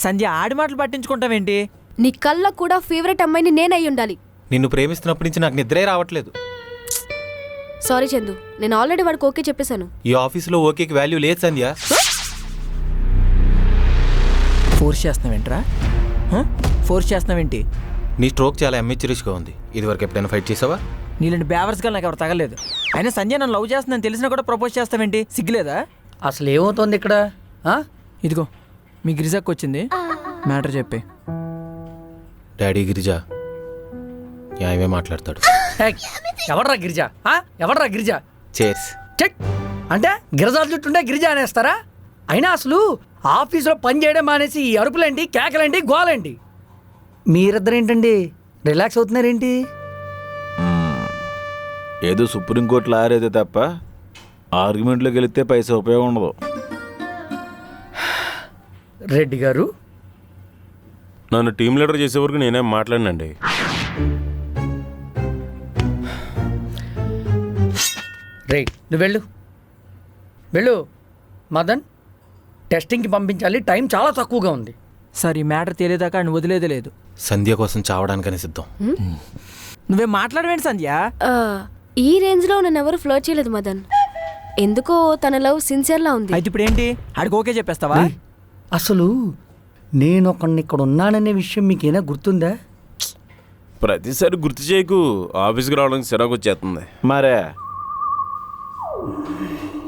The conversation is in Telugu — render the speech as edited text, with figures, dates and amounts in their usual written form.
సంధ్య ఆడి మాటలు పట్టించుకుంటావేంటి? నీ కళ్ళ కూడా ఫేవరెట్ అమ్మాయిని నేనై ఉండాలి. నిన్ను ప్రేమిస్తున్నప్పటి నుంచి నాకు నిద్రే రావట్లేదు. సారీ చందు, నేను ఆల్రెడీ వాడికి ఓకే చెప్పేశాను. ఈ ఆఫీసులో ఓకేకి వాల్యూ లేదు సంధ్య. ఫోర్స్ చేస్తున్నావేంట్రా? ఫోర్స్ చేస్తున్నావేంటి? నీ స్ట్రోక్ చాలా అమెచ్యూరిష్గా ఉంది. ఇదివరకు ఎప్పుడైనా ఫైట్ చేసావా? నీలాంటి బేవర్స్గా నాకు ఎవరు తగలేదు. అయినా సంజయ్ నన్ను లవ్ చేస్తుందని తెలిసినా కూడా ప్రపోజ్ చేస్తావేంటి? సిగ్గులేదా? అసలు ఏమవుతోంది ఇక్కడ? ఇదిగో మీ గిరిజాకి వచ్చింది, మ్యాటర్ చెప్పి. డాడీ గిరిజా న్యాయమే మాట్లాడతాడు. ఎవడరా గిరిజా? ఎవడరా గిరిజా? చేర్స్. చెక్ అంటే గిరిజా చుట్టుండే గిరిజా అనేస్తారా? అయినా అసలు ఆఫీసులో పని చేయడం మానేసి ఈ అరుపులేంటి, కేకలేంటి, గోలేంటి? మీరిద్దరేంటండి రిలాక్స్ అవుతున్నారేంటి? ఏదో సుప్రీంకోర్టులో ఆరేదే తప్ప ఆర్గ్యుమెంట్లోకి వెళితే పైసా ఉపయోగం ఉండదు. రెడ్డి గారు, నన్ను టీం లీడర్ చేసే వరకు నేనేం మాట్లాడినండి. రే నువ్వు వెళ్ళు. మదన్, టెస్టింగ్కి పంపించాలి, టైం చాలా తక్కువగా ఉంది. సార్, ఈ మ్యాటర్ తెలియదాకా ఆయన వదిలేదే లేదు. సంధ్య కోసం చావడానికని సిద్ధం. నువ్వేం మాట్లాడవేంటి సంధ్య? ఈ రేంజ్లో నన్ను ఎవరు ఫ్లర్ట్ చేయలేదు మదన్. ఎందుకో తన లవ్ సిన్సియర్లా ఉంది. అయితే ఇప్పుడు ఏంటి? ఆడికి ఓకే చెప్పేస్తావా? అసలు నేను ఒకడిని ఇక్కడ ఉన్నాననే విషయం మీకేనా గుర్తుందా? ప్రతిసారి గుర్తు చేయకు, ఆఫీస్కి రావడానికి చిరాకు వచ్చేస్తుంది. మరే